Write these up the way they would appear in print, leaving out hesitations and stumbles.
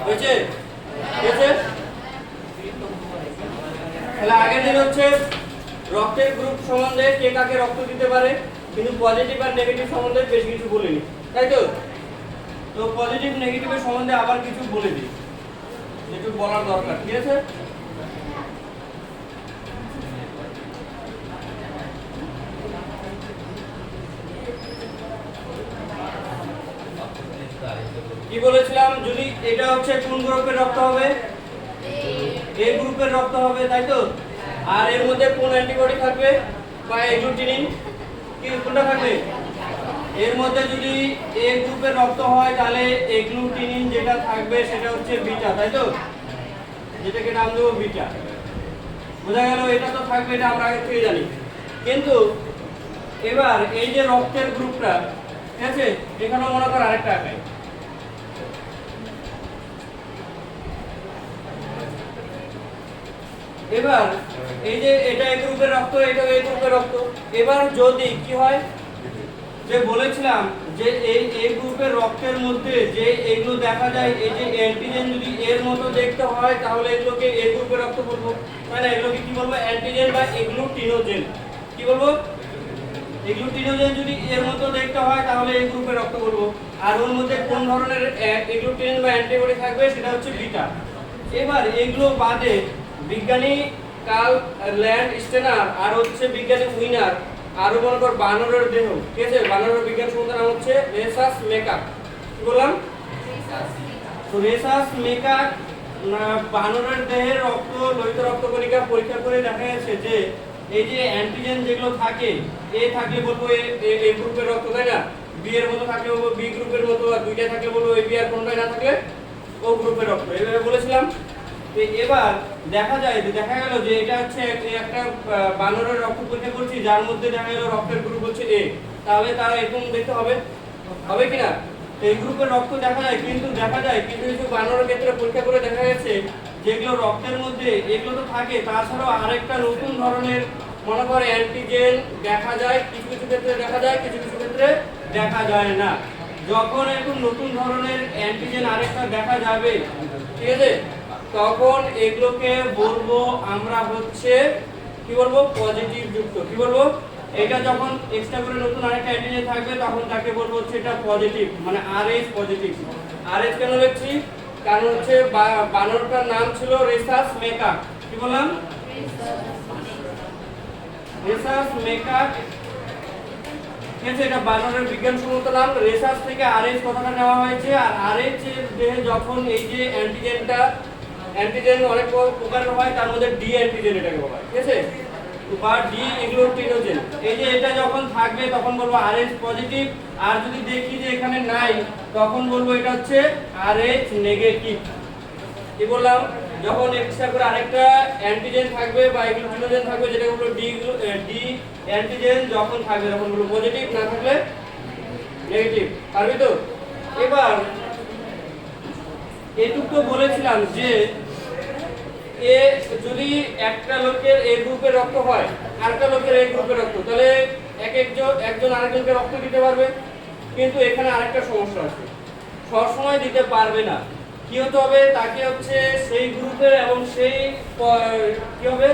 হয়েছে? হয়েছে? তাহলে আগের দিন হচ্ছে রক্তের গ্রুপ সম্বন্ধে কে কাকে রক্ত দিতে পারে, কিন্তু পজিটিভ আর নেগেটিভ সম্বন্ধে বেশি কিছু বলিনি, তাই তো? তো পজিটিভ নেগেটিভের সম্বন্ধে আবার কিছু বলে দিই, যেটু বলার দরকার, ঠিক আছে? কি বলেছিলাম, যদি এটা হচ্ছে কোন গ্রুপের রক্ত হবে? এ গ্রুপের রক্ত হবে, তাই তো? আর এর মধ্যে কোন অ্যান্টিবডি থাকবে বা এগ্লুটিনিন, কি কোনটা থাকবে? এর মধ্যে যদি এ গ্রুপের রক্ত হয় তাহলে এগ্লুটিনিন যেটা থাকবে সেটা হচ্ছে বিটা, তাই তো? যেটাকে নাম দেবো বিটা। বোঝা গেল? এটা তো থাকবে, এটা আমরা আগে থেকে জানি। কিন্তু এবার এই যে রক্তের গ্রুপটা, ঠিক আছে, এখানে মনে কর আরেকটা আঁকাই। এবার এই যে এটা এই গ্রুপের রক্ত, এটা এই গ্রুপের রক্ত। এবার যদি কি হয়, যে বলেছিলাম যে এই গ্রুপের রক্তের মধ্যে যে এগুলো দেখা যায়, এই যে অ্যান্টিজেন যদি এর মতো দেখতে হয় তাহলে এগুলোকে এই গ্রুপের রক্ত বলবো, তাই না? এগুলোকে কি বলবো? অ্যান্টিজেন বা এগ্লুটিনোজেন। কি বলবো? এগ্লুটিনোজেন যদি এর মতো দেখতে হয় তাহলে এই গ্রুপের রক্ত বলবো। আর ওর মধ্যে কোন ধরনের এগ্লুটিনিন বা অ্যান্টিবডি থাকবে সেটা হচ্ছে বিটা। এবার এগুলো বাদে বিজ্ঞানী কার্ল ল্যান্ডস্টেনার আর হচ্ছে বিজ্ঞানী উইনার আরো মনে কর বানরের দেহ, ঠিক আছে? বানরের বিজ্ঞান সম্বন্ধে নাম হচ্ছে রেসাস মেকাক। কি বললাম? তো রেসাস মেকাক বানরের দেহের রক্ত, লোহিত রক্তকণিকা পরীক্ষা করে দেখা গেছে যে এই যে অ্যান্টিজেন যেগুলো থাকে, এ থাকলে বলবো এ গ্রুপের রক্ত, তাই না? বি এর মতো থাকলে বলবো বি গ্রুপের মতো, আর দুইটা থাকলে বলবো এ বি, আর কোনটাই না থাকলে ও গ্রুপের রক্ত। এভাবে বলেছিলাম। এবার দেখা যায় যে দেখা গেল যে এটা হচ্ছে একটা বানরের রক্ত পরীক্ষা করছি যার মধ্যে দেখা গেল রক্তের গ্রুপ হচ্ছে এ, তাহলে তারা এরকম দেখতে হবে, হবে কিনা? এই গ্রুপের রক্ত দেখা যায়, কিন্তু দেখা যায় কিছু কিছু বানরের ক্ষেত্রে পরীক্ষা করে দেখা গেছে যেগুলো রক্তের মধ্যে এগুলো তো থাকে, তাছাড়াও আরেকটা নতুন ধরনের মনে করে অ্যান্টিজেন দেখা যায়, কিছু কিছু ক্ষেত্রে দেখা যায়, কিছু কিছু ক্ষেত্রে দেখা যায় না। যখন এরকম নতুন ধরনের অ্যান্টিজেন আরেকটা দেখা যাবে, ঠিক আছে, তখন এগুলোকে বলবো আমরা হচ্ছে কি বলবো? পজিটিভ যুক্ত। কি বলবো? এটা যখন এক্সট্রা করে নতুন আরেকটা অ্যান্টিজেন থাকবে তখন তাকে বলবো হচ্ছে এটা পজিটিভ, মানে আরএইচ পজিটিভ। আরএইচ কেন লিখছি? কারণ হচ্ছে বানরটার নাম ছিল রেসাস মেকাক। কি বললাম? Rhesus macaque. ঠিক আছে, এটা বানরের বিজ্ঞানসম্মত নাম। রেসাস থেকে আরএইচ কথাটা নেওয়া হয়েছে। আর আরএইচ এর দেহে যখন এই যে অ্যান্টিজেনটা, অ্যান্টিজেন অনেক প্রকারের হয়, তার মধ্যে ডি অ্যান্টিজেন এটাকে বলা হয়, ঠিক আছে, বা ডি এগ্লুটিনোজেন। এই যে এটা যখন থাকবে তখন বলবো আরএইচ পজিটিভ। আর যদি দেখি যে এখানে নাই তখন বলবো এটা হচ্ছে আরএইচ নেগেটিভ। কি বললাম? যখন এক্সট্রা করে আরেকটা অ্যান্টিজেন থাকবে বা এগ্লুটিনোজেন থাকবে যেটা বলবো ডি অ্যান্টিজেন, যখন থাকবে তখন বলবো পজিটিভ, না থাকলে নেগেটিভ। পারবি তো? এবার এটুকু তো বলেছিলাম যে এ যদি একটা লোকের এ গ্রুপের রক্ত হয়, আরেকটা লোকের এ গ্রুপের রক্ত, তাহলে একজন আরেকজনকে রক্ত দিতে পারবে। কিন্তু এখানে আরেকটা সমস্যা আছে, সবসময় দিতে পারবে না। কি হতে হবে? তাকে হচ্ছে সেই গ্রুপের এবং সেই কি হবে,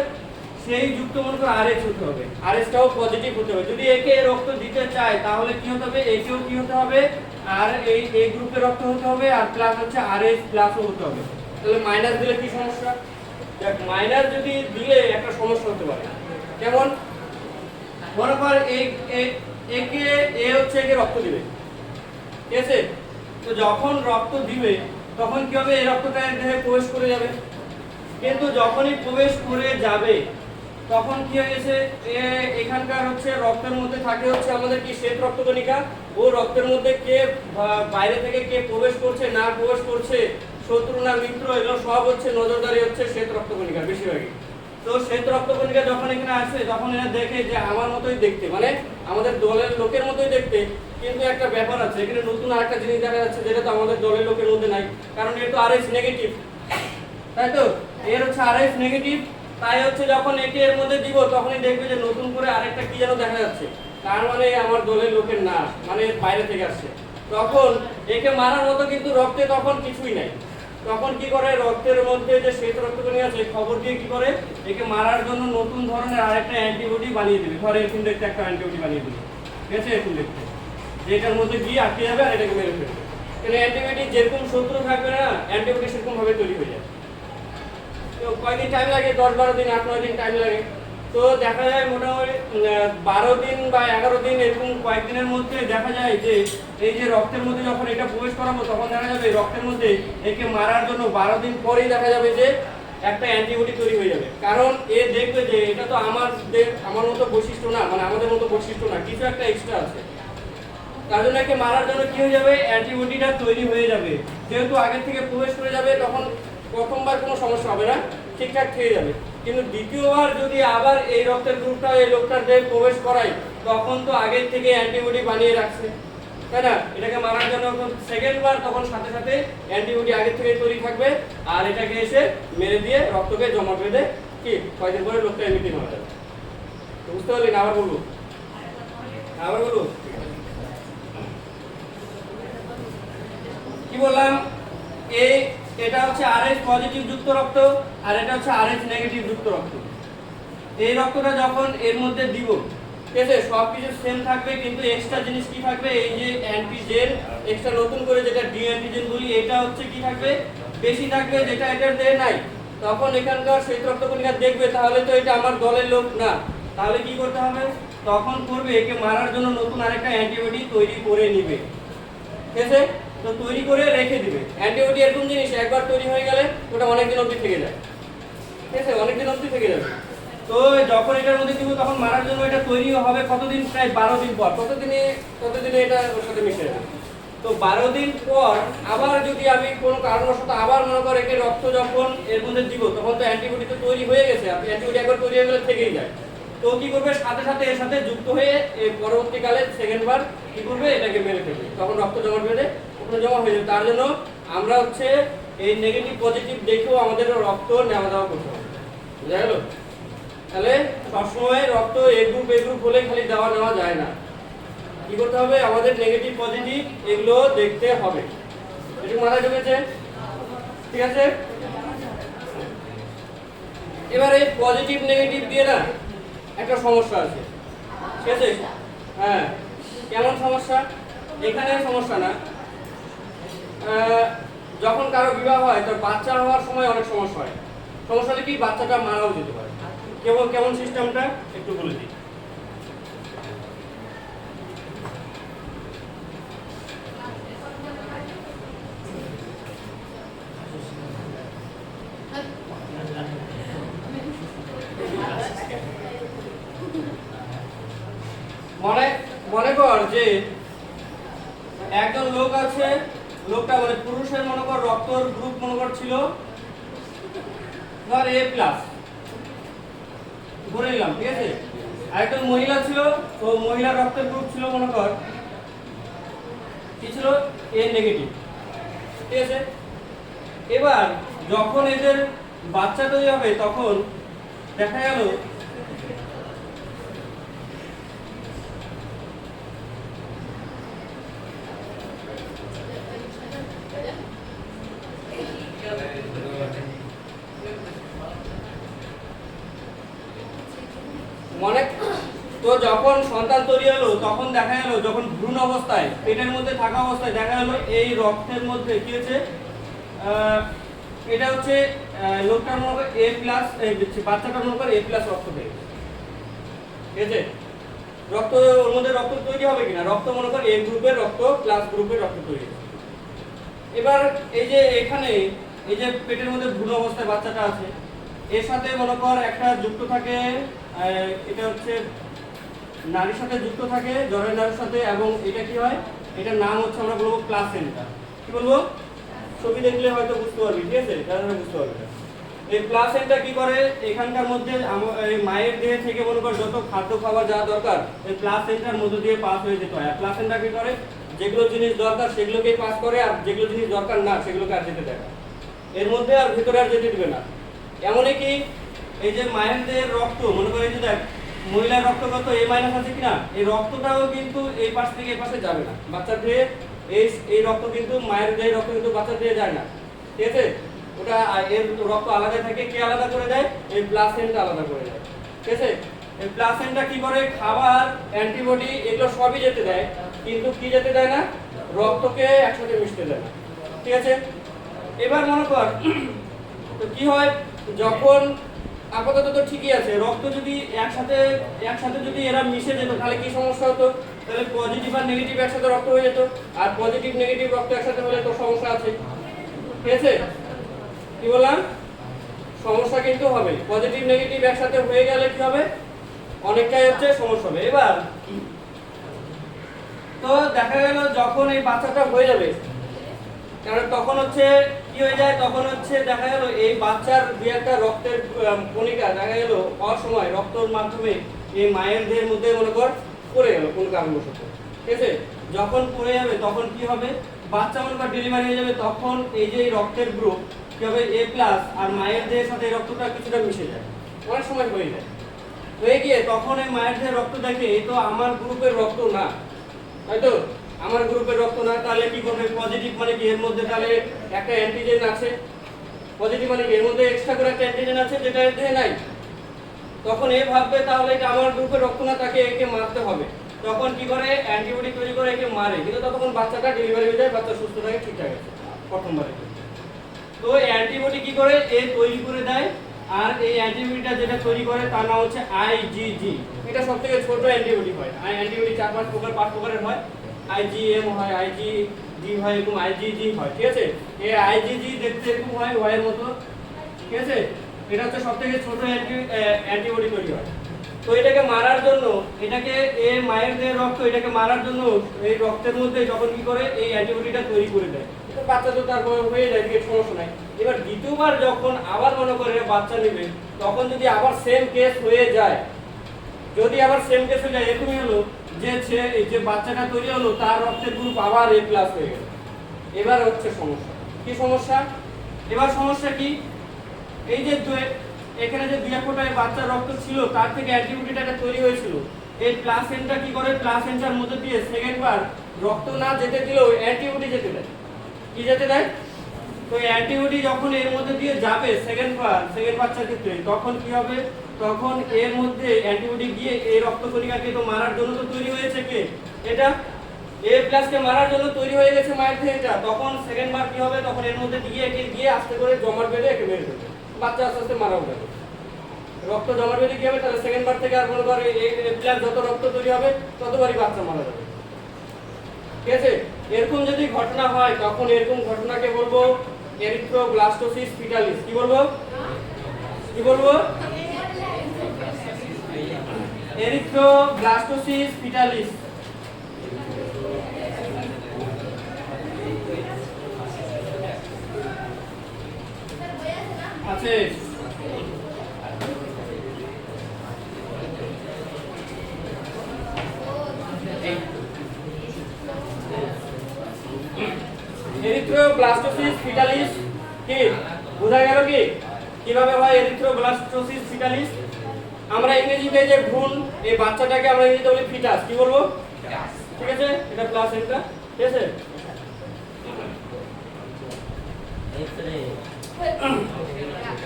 সেই যুক্ত মনে করে আরএইচ হতে হবে, আরএইচটাও পজিটিভ হতে হবে। যদি একে রক্ত দিতে চায় তাহলে কি হতে হবে? একেও কি হতে হবে? আর এই গ্রুপের রক্ত হতে হবে, আর প্লাস হচ্ছে আরএইচ প্লাসও হতে হবে। তাহলে মাইনাস দিলে কি সমস্যা? দেখ, মাইনাস যদি দিলে একটা সমস্যা হতে পারে। যেমন মনে কর একে এ হচ্ছে একে রক্ত দিবে, ঠিক আছে? তো যখন রক্ত দিবে তখন কি হবে? এই রক্তটা এর দেহে প্রবেশ করে যাবে। কিন্তু যখনই প্রবেশ করে যাবে তখন কি হয়ে গেছে? এখানকার হচ্ছে রক্তের মধ্যে থাকে হচ্ছে আমাদের কি শ্বেত রক্তকণিকা। ও রক্তের মধ্যে কে বাইরে থেকে কে প্রবেশ করছে না প্রবেশ করছে, শত্রু না মিত্র, এগুলো সব হচ্ছে নজরদারি হচ্ছে শ্বেত রক্তকণিকা বেশিরভাগই। তো শ্বেত রক্তকণিকা যখন এখানে আসে তখন এরা দেখে যে আমার মতোই দেখতে, মানে আমাদের দলের লোকের মতোই দেখতে, কিন্তু একটা ব্যাপার আছে, এখানে নতুন আরেকটা জিনিস দেখা যাচ্ছে যেটা তো আমাদের দলের লোকের মধ্যে নাই, কারণ এর তো আরএইচ নেগেটিভ, তাই তো? এর হচ্ছে আরএইচ নেগেটিভ। তাই হচ্ছে যখন একে এর মধ্যে দিব তখনই দেখবে যে নতুন করে আরেকটা কি যেন দেখা যাচ্ছে, তার মানে আমার দলের লোকের না, মানে বাইরে থেকে আসছে। তখন একে মারার মতো কিন্তু রক্তে তখন কিছুই নাই, তখন কি করে রক্তের মধ্যে যে শ্বেত রক্তকণিকা আছে খবর দিয়ে কি করে একে মারার জন্য নতুন ধরনের আরেকটা অ্যান্টিবডি বানিয়ে দেবে। ধর এরকম দেখতে একটা অ্যান্টিবডি বানিয়ে দেবে, ঠিক আছে, এরকম দেখতে, যেটার মধ্যে গিয়ে আটকে যাবে আর এটাকে মেরে ফেলবে। কারণ অ্যান্টিবডি যেরকম শত্রু থাকবে না, অ্যান্টিবডি সেরকম ভাবে তৈরি হয়ে যায়। তো কয়দিন টাইম লাগে? 10-12 দিন, 8-9 দিন টাইম লাগে। তো দেখা যায় মোটামুটি 12 দিন বা 11 দিন এরকম কয়েকদিনের মধ্যে দেখা যায় যে এই যে রক্তের মধ্যে যখন এটা প্রবেশ করাবো তখন দেখা যাবে রক্তের মধ্যে একে মারার জন্য 12 দিন পরেই দেখা যাবে যে একটা অ্যান্টিবডি তৈরি হয়ে যাবে। কারণ এ দেখবে যে এটা তো আমার মতো বৈশিষ্ট্য না, মানে আমাদের মতো বৈশিষ্ট্য না, কিছু একটা এক্সট্রা আছে। তার জন্য একে মারার জন্য কি হয়ে যাবে, অ্যান্টিবডিটা তৈরি হয়ে যাবে। যেহেতু আগে থেকে প্রবেশ করে যাবে তখন প্রথমবার কোনো সমস্যা হবে না, ঠিকঠাক থেকে যাবে। কিন্তু দ্বিতীয়বার যদি আবার এই রক্তের গ্রুপটা এই লোকটার দেহে প্রবেশ করায় তখন তো আগের থেকে অ্যান্টিবডি বানিয়ে রাখছে, তাই না? এটাকে মারার জন্য সেকেন্ড বার তখন সাথে সাথে অ্যান্টিবডি আগের থেকে তৈরি থাকবে আর এটাকে এসে মেরে দিয়ে রক্তকে জমা বেঁধে কি কয়েকদিন পরে লোকটা এমনিতেই মারা যাবে। বুঝতে পারলি না? আবার বলবো, কি বললাম? এটা হচ্ছে RH পজিটিভ যুক্ত রক্ত আর এটা হচ্ছে RH নেগেটিভ যুক্ত রক্ত। এই রক্তটা যখন এর মধ্যে দিব, ঠিক আছে, সবকিছু সেম থাকবে, কিন্তু এক্সট্রা জিনিস কি থাকবে, এই যে অ্যান্টিজেন এক্সট্রা নতুন করে যেটা ডি অ্যান্টিজেন বলি, এটা হচ্ছে কি থাকবে, বেশি থাকবে, যেটা এটার দেহে নাই। তখন এখানকার শ্বেত রক্তকণিকা দেখবে তাহলে তো এটা আমার দলের লোক না, তাহলে কি করতে হবে, তখন করবে একে মারার জন্য নতুন আরেকটা অ্যান্টিবডি তৈরি করে নিবে, ঠিক আছে? তো তৈরি করে রেখে দিবে। অ্যান্টিবডি এরকম জিনিস একবার তৈরি হয়ে গেলে ওটা অনেকদিন অবধি থেকে যায়, ঠিক আছে, অনেকদিন অবধি থেকে যাবে। তো যখন এটার মধ্যে দিব তখন মারার জন্য এটা তৈরি হবে কতদিন, প্রায় 12 দিন পর। ততদিনে এটা ওর সাথে মিশে যাবে। তো 12 দিন পর আবার যদি আমি কোনো কারণবশত আবার মনে করে একে রক্ত যখন এর মধ্যে দিব তখন তো অ্যান্টিবডি তো তৈরি হয়ে গেছে, আর অ্যান্টিবডি একবার তৈরি হয়ে গেলে থেকেই যায়। তো কি করবে, সাথে সাথে এর সাথে যুক্ত হয়ে এই পরবর্তীকালে সেকেন্ড বার কি করবে, এটাকে মেরে ফেলবে, তখন রক্ত জমা বেঁধে ওখানে জমা হয়ে যাবে। তার জন্য আমরা হচ্ছে এই নেগেটিভ পজিটিভ দেখেও আমাদের রক্ত নেওয়া দেওয়া করতে হবে, বুঝা গেল? তাহলে সবসময় রক্ত এ গ্রুপ হলে খালি দেওয়া নেওয়া যায় না, কি করতে হবে, আমাদের নেগেটিভ পজিটিভ এগুলো দেখতে হবে। এটুকু মাথায় ঢুকেছে? ঠিক আছে। এবার এই পজিটিভ নেগেটিভ দিয়ে না একটা সমস্যা আছে, ঠিক আছে? হ্যাঁ, কেমন সমস্যা? এখানে সমস্যা না, যখন কারো বিবাহ হয় তার বাচ্চা হওয়ার সময় অনেক সমস্যা হয়। সমস্যা হলে কি, বাচ্চাটা মারাও যেতে পারে। কেমন সিস্টেমটা একটু বলে দিই। মনে কর যে একজন লোক আছে, লোকটা মানে পুরুষের মনে কর রক্তর গ্রুপ মনে কর ছিল ধর A+, ধরে নিলাম, ঠিক আছে। আরেকজন মহিলা ছিল, তো মহিলার রক্তের গ্রুপ ছিল মনে কর কি ছিল, A নেগেটিভ, ঠিক আছে। এবার যখন এদের বাচ্চা তৈরি হবে তখন দেখা গেল তো যখন সন্তান তৈরি হলো তখন দেখা গেল যখন ভ্রূণ অবস্থায় পেটের মধ্যে থাকা অবস্থায় দেখা গেল এই রক্তের মধ্যে কি হচ্ছে, এটা হচ্ছে লোকটার মনে করে A+, বাচ্চাটার মনে করে A+ রক্ত পেয়ে গেছে, ঠিক আছে। রক্ত ওর মধ্যে রক্ত তৈরি হবে কিনা, রক্ত মনে করে A গ্রুপের রক্ত প্লাস গ্রুপের রক্ত তৈরি হবে। এবার এই যে এখানে এই যে পেটের মধ্যে ভ্রূণ অবস্থায় বাচ্চাটা আছে, এর সাথে মনে কর একটা যুক্ত থাকে, এটা হচ্ছে নারীর সাথে যুক্ত থাকে, জরায়ু নারীর সাথে, এবং এটা কি হয়, এটার নাম হচ্ছে আমরা বলবো প্লাসেন্টা। কি বলবো, ছবি দেখলে হয়তো বুঝতে পারবি, ঠিক আছে, তাহলে বুঝতে পারবি। এই প্লাসেন্টা কি করে, এখানকার মধ্যে এই মায়ের দেহে থেকে মনে কর যত খাদ্য খাবার যা দরকার এই প্লাসেন্টার মধ্য দিয়ে পাস হয়ে যেতে হয়। আর প্লাসেন্টা কি করে, যেগুলো জিনিস দরকার সেগুলোকেই পাস করে, আর যেগুলো জিনিস দরকার না সেগুলোকে আর যেতে দেয় না, এর মধ্যে আর ভিতরে আর যেতে দিবে না। এমনই কি এই যে মায়ের দেহের রক্ত মনে করে, এই যে দেখ মহিলার রক্ত কত A- আছে কিনা, এই রক্তটাও কিন্তু এই পাশ থেকে এই পাশে যাবে না, বাচ্চার দেহে এই রক্ত কিন্তু মায়ের দেহের রক্ত কিন্তু বাচ্চার দেহে যায় না, ঠিক আছে? ওটা এর রক্ত আলাদা থাকে, কে আলাদা করে দেয়? এই প্লাসেন্টা আলাদা করে দেয়। ঠিক আছে? এই প্লাসেন্টা কি করে? খাবার, অ্যান্টিবডি এগুলো সবই যেতে দেয়, কিন্তু কি যেতে দেয় না? রক্তকে একসাথে মিশতে দেয় না। ঠিক আছে? এবার মনে কর তো কি হয়, যখন আপাতত তো ঠিকই আছে, রক্ত যদি একসাথে একসাথে যদি এরা মিশে যেত তাহলে কি সমস্যা হতো? তাহলে পজিটিভ আর নেগেটিভ একসাথে রক্ত হয়ে যেত, আর পজিটিভ নেগেটিভ রক্ত একসাথে হলে তো সমস্যা আছে। ঠিক আছে? কি বললাম? সমস্যা কিন্তু হবে। পজিটিভ নেগেটিভ একসাথে হয়ে গেলে কি হবে? অনেকটাই হচ্ছে সমস্যা হবে। এবার তো দেখা গেল যখন এই বাচ্চাটা হয়ে যাবে, কারণ তখন হচ্ছে কি হয়ে যায়, তখন হচ্ছে দেখা গেল এই বাচ্চার দুই একটা রক্তের কণিকা দেখা গেল অসময় রক্তের মাধ্যমে এই মায়ের দেহের মধ্যে মনে কর পড়ে গেল কোন কারণবশত। ঠিক আছে? যখন পড়ে যাবে তখন কি হবে? বাচ্চা মনে কর ডেলিভারি হয়ে যাবে, তখন এই যে রক্তের গ্রুপ কি হবে? এ প্লাস, আর মায়ের দেহের সাথে এই রক্তটা কিছুটা মিশে যায়, অনেক সময় হয়ে যায়। হয়ে গিয়ে তখন এই মায়ের দেহের রক্ত দেখে এই তো আমার গ্রুপের রক্ত না, তাই তো? আমার গ্রুপের রক্ত না, তাহলে কি করবে? পজিটিভ মানে কি, এর মধ্যে তাহলে একটা অ্যান্টিজেন আছে। পজিটিভ মানে কি, এর মধ্যে এক্সট্রা করে একটা অ্যান্টিজেন আছে যেটা এর দেহে নাই। তখন এ ভাববে তাহলে এটা আমার গ্রুপের রক্ত না, তাকে একে মারতে হবে। তখন কি করে? অ্যান্টিবডি তৈরি করে একে মারে, কিন্তু ততক্ষণ বাচ্চাটা ডেলিভারি হয়ে যায়, বাচ্চা সুস্থ থাকে, ঠিকঠাক আছে প্রথমবারে। তো অ্যান্টিবডি কি করে? এ তৈরি করে দেয়, আর এই অ্যান্টিবডিটা যেটা তৈরি করে তার নাম হচ্ছে আইজিজি। এটা সবথেকে ছোট অ্যান্টিবডি হয়। অ্যান্টিবডি 4-5 প্রকার 5 প্রকারের হয়। আইজিএম হয়, আইজিজি হয়, এবং আইজিজি হয়। ঠিক আছে? এই আইজিজি দেখতে এরকম হয় ওয়াই এর মতো। ঠিক আছে? এটা হচ্ছে সবথেকে ছোট অ্যান্টিবডি তৈরি হয়। তো এটাকে মারার জন্য, এটাকে এই মায়ের দেহের রক্ত এটাকে মারার জন্য এই রক্তের মধ্যে যখন কি করে এই অ্যান্টিবডিটা তৈরি করে দেয়, তো বাচ্চা তো তারপর হয়ে যায়, ঠিক সমস্যা নাই। এবার দ্বিতীয়বার যখন আবার মনে করে বাচ্চা নেবে, তখন যদি আবার সেম কেস হয়ে যায়, যদি আবার সেম কেস হয়ে যায়, এরকমই হলো যে বাচ্চাটা তৈরি হলো তার রক্তের গ্রুপ আবার এ প্লাস হয়ে গেল, এবার হচ্ছে সমস্যা। কি সমস্যা? এবার সমস্যা কি? এই যে এখানে যে দুই এক ফোঁটা বাচ্চার রক্ত ছিল তার থেকে অ্যান্টিবডিটা তৈরি হয়েছিল, এই প্লাসেন্টা কি করে? প্লাসেন্টার মধ্যে দিয়ে সেকেন্ডবার রক্ত না যেতে দিলেও অ্যান্টিবডি যেতে দেয়। কি যেতে দেয়? তো অ্যান্টিবডি যখন এর মধ্যে দিয়ে যাবে সেকেন্ড বাচ্চার ক্ষেত্রে, তখন কি হবে? তখন এর মধ্যে অ্যান্টিবডি গিয়ে এই রক্তকণিকাকে তো মারার জন্য তো তৈরি হয়েছে কে? এটা এ প্লাসকে মারার জন্য তৈরি হয়ে গেছে মায়ের থেকে এটা। তখন সেকেন্ড বার কি হবে? তখন এর মধ্যে গিয়ে আস্তে করে জমাট বেঁধে একে মেরে দেবে, বাচ্চা আস্তে আস্তে মারা যাবে। রক্ত জমাট বেঁধে কি হবে? তাহলে সেকেন্ড বার থেকে আর মনে করে এ প্লাস যত রক্ত তৈরি হবে ততবারই বাচ্চা মারা যাবে। ঠিক আছে? এরকম যদি ঘটনা হয় তখন এরকম ঘটনাকে বলবো এরিথ্রোব্লাস্টোসিস ফিটালিস। কি বলবো? কি বলবো? Erythroblastosis fetalis. আছে এরিথ্রোব্লাস্টোসিস ফিটালিস কি বোঝা গেল? কি কিভাবে হয় এরিথ্রোব্লাস্টোসিস ফিটালিস? আমরা ইংরেজিতে যে ভ্রূণ, এই বাচ্চাটাকে আমরা ইংরেজিতে বলি ফিটাস। কি বলবো? ঠিক আছে? এটা প্লাসেন্টা। ঠিক আছে?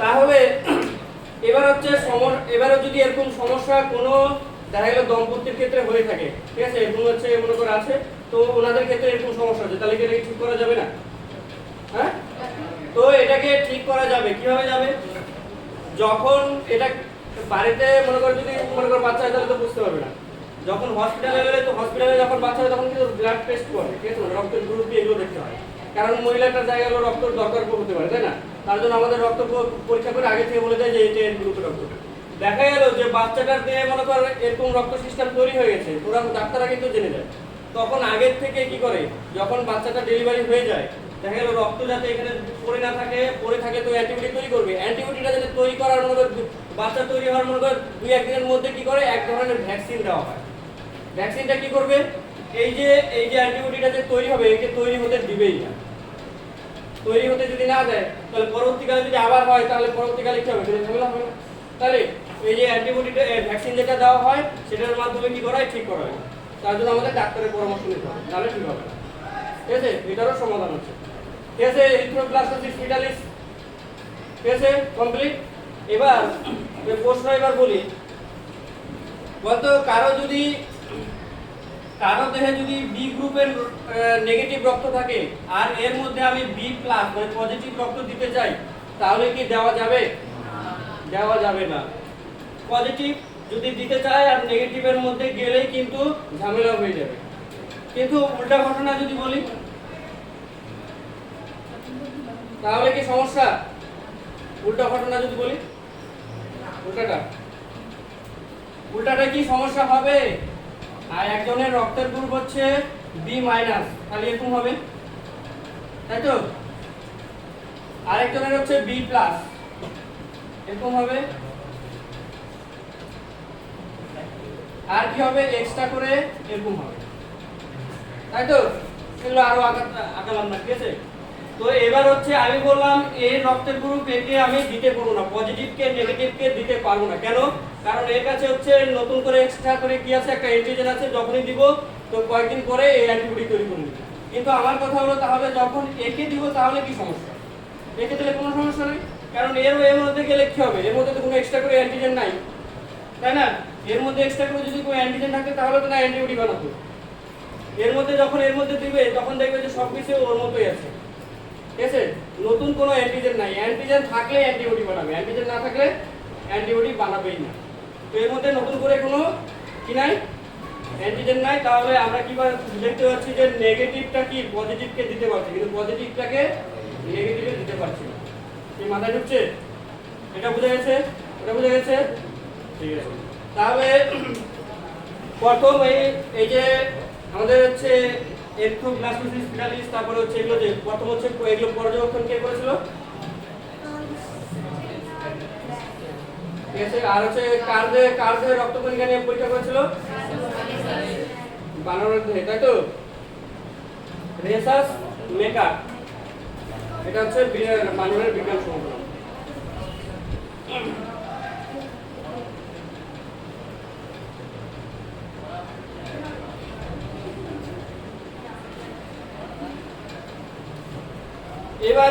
তাহলে এবার হচ্ছে এবারে যদি এরকম সমস্যা কোনো দেখা গেল দম্পতির ক্ষেত্রে হয়ে থাকে, ঠিক আছে, এরকম হচ্ছে মনে করে আছে, তো ওনাদের ক্ষেত্রে এরকম সমস্যা হচ্ছে, তাহলে কি এটাকে ঠিক করা যাবে না? হ্যাঁ, তো এটাকে ঠিক করা যাবে। কিভাবে যাবে? যখন এটা বাড়িতে মনে করে যদি মনে করে বাচ্চা হয় তাহলে তো বুঝতে পারবে না। যখন হসপিটালে গেলে, তো হসপিটালে যখন বাচ্চা হয় তখন কিন্তু ব্লাড টেস্ট করে, ঠিক আছে, রক্তের গ্রুপ এগুলো দেখতে হয়। কারণ মহিলাটার জায়গায় রক্তের দরকার হতে পারে, তাই না? তার জন্য আমাদের রক্ত পরীক্ষা করে আগে থেকে বলে দেয় যে এটা এর গ্রুপের রক্ত। দেখা গেল যে বাচ্চাটার দেহে মনে করে এরকম রক্ত সিস্টেম তৈরি হয়ে গেছে, ওরা ডাক্তাররা কিন্তু জেনে যায়। তখন আগের থেকে কি করে, যখন বাচ্চাটা ডেলিভারি হয়ে যায়, দেখা গেল রক্ত যাতে এখানে পড়ে না থাকে, পড়ে থাকে তো অ্যান্টিবডি তৈরি করবে। অ্যান্টিবডিটা যাতে তৈরি করার মনে করে বাচ্চা তৈরি হওয়ার মনে করে 2-1 দিনের মধ্যে কি করে এক ধরনের ভ্যাকসিন দেওয়া হয়। ভ্যাকসিনটা কি করবে? এই যে অ্যান্টিবডিটা যে তৈরি হবে, একে তৈরি হতে দিবেই না। তৈরি হতে যদি না দেয় তাহলে পরবর্তীকালে যদি আবার হয় তাহলে পরবর্তীকালে কি হবে? ঝামেলা হবে না। তাহলে এই যে অ্যান্টিবডিটা ভ্যাকসিন যেটা দেওয়া হয় সেটার মাধ্যমে কি করা হয়? ঠিক করা হয়। তার জন্য আমাদের ডাক্তারের পরামর্শ নিতে হবে, তাহলে ঠিক হবে না। ঠিক আছে? এটারও সমাধান হচ্ছে। ঠিক আছে, এরিথ্রোব্লাস্টোসিস ভিটালিস, ঠিক আছে, কমপ্লিট। এবার প্রশ্ন এবার বলি, বলতো কারো দেহে যদি বি গ্রুপের নেগেটিভ রক্ত থাকে আর এর মধ্যে আমি বি প্লাস মানে পজিটিভ রক্ত দিতে চাই, তাহলে কি দেওয়া যাবে? দেওয়া যাবে না। পজিটিভ যদি দিতে চাই আর নেগেটিভের মধ্যে গেলেই কিন্তু ঝামেলা হয়ে যাবে। কিন্তু উল্টা ঘটনা যদি বলি, তাহলে কি সমস্যা? উল্টা ঘটনা যদি বলি, উল্টাটা কি সমস্যা হবে? আর একজনের রক্তের গ্রুপ হচ্ছে বি মাইনাস, তাহলে এরকম হবে, তাই তো? আরেকজনের হচ্ছে বি প্লাস, এরকম হবে। আর কি হবে? এক্সট্রা করে এরকম হবে, তাই তো? এগুলো আরো আগালাম না, ঠিক আছে? তো এবার হচ্ছে আমি বললাম এই রক্তের গ্রুপ একে আমি দিতে পারবো না, পজিটিভকে নেগেটিভকে দিতে পারবো না। কেন? কারণ এর কাছে হচ্ছে নতুন করে এক্সট্রা করে কি আছে, একটা অ্যান্টিজেন আছে, যখনই দিব তো কয়েকদিন পরে এই অ্যান্টিবডি তৈরি করবে। কিন্তু আমার কথা হলো, তাহলে যখন একে দিব তাহলে কি সমস্যা? একে দিলে কোনো সমস্যা নেই, কারণ এর মধ্যে গেলে কি হবে? এর মধ্যে তো কোনো এক্সট্রা করে অ্যান্টিজেন নাই, তাই না? এর মধ্যে এক্সট্রা করে যদি কোনো অ্যান্টিজেন থাকে তাহলে তো না অ্যান্টিবডি বানাতো। এর মধ্যে যখন এর মধ্যে দিবে তখন দেখবে যে সবকিছু ওর মতোই আছে, ঠিক আছে? নতুন কোনো অ্যান্টিজেন নাই। অ্যান্টিজেন থাকলে অ্যান্টিবডি বানাবে, অ্যান্টিজেন না থাকলে অ্যান্টিবডি বানাবেই না। তো এর মধ্যে নতুন করে কোনো কি নাই, অ্যান্টিজেন নাই। তাহলে আমরা কি দেখতে পাচ্ছি যে নেগেটিভটা কি পজিটিভকে দিতে পারছে, কিন্তু পজিটিভটাকে নেগেটিভে দিতে পারছি না। কি মাথায় ঢুকছে? এটা বুঝা গেছে? এটা বুঝা গেছে? ঠিক আছে। তাহলে প্রথম এই যে আমাদের হচ্ছে এরিথ্রোব্লাস্টোসিস ভিটালিস, তারপরে হচ্ছে এগুলো যে প্রথম হচ্ছে এগুলো পর্যবেক্ষণ কে করেছিল? ঠিক আছে। আর হচ্ছে কার দেহে রক্ত কণিকা নিয়ে পরীক্ষা করেছিল? বানরের দেহে, তাই তো? রেসাস মেকার, এটা হচ্ছে বানরের বিজ্ঞান সংকলন। এবার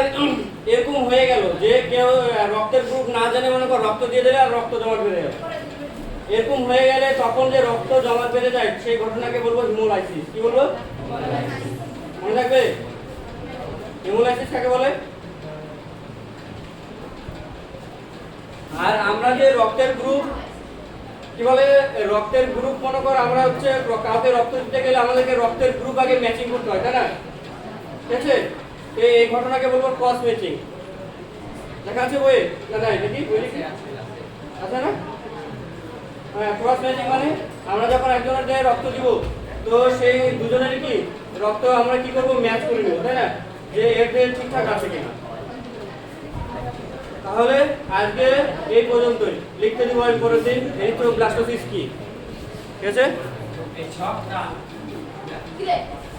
এরকম হয়ে গেল যে কেউ রক্তের গ্রুপ না জানে, মনে কর রক্ত দিয়ে দিলে আর রক্ত জমাট বেঁধে গেল। এরকম হয়ে গেলে তখন যে রক্ত জমাট বেঁধে যায় সেই ঘটনাকে বলবো হিমোলাইসিস। কি বলবো? মনে থাকবে? হিমোলাইসিস কাকে বলে? আর আমরা যে রক্তের গ্রুপ কি বলে, রক্তের গ্রুপ মনে কর আমরা হচ্ছে কাউকে রক্ত দিতে গেলে আমাদেরকে রক্তের গ্রুপ আগে ম্যাচিং করতে হয়, তাই না? ঠিক আছে। এই ঘটনাকে বলবো ক্রস ম্যাচিং। দেখা আছে বইয়ে? না নাই নাকি বই লিখি আছে না? হ্যাঁ, ক্রস ম্যাচিং মানে আমরা যখন একজনের দেহে রক্ত দিব তো সেই দুজনের কি রক্ত আমরা কি করব, ম্যাচ করে নেব, তাই না? যে এর দেহে ঠিকঠাক আছে কিনা। তাহলে আজকে এই পর্যন্তই, লিখতে দিব এর পরের দিন এরিথ্রোব্লাস্টোসিস কি। ঠিক আছে?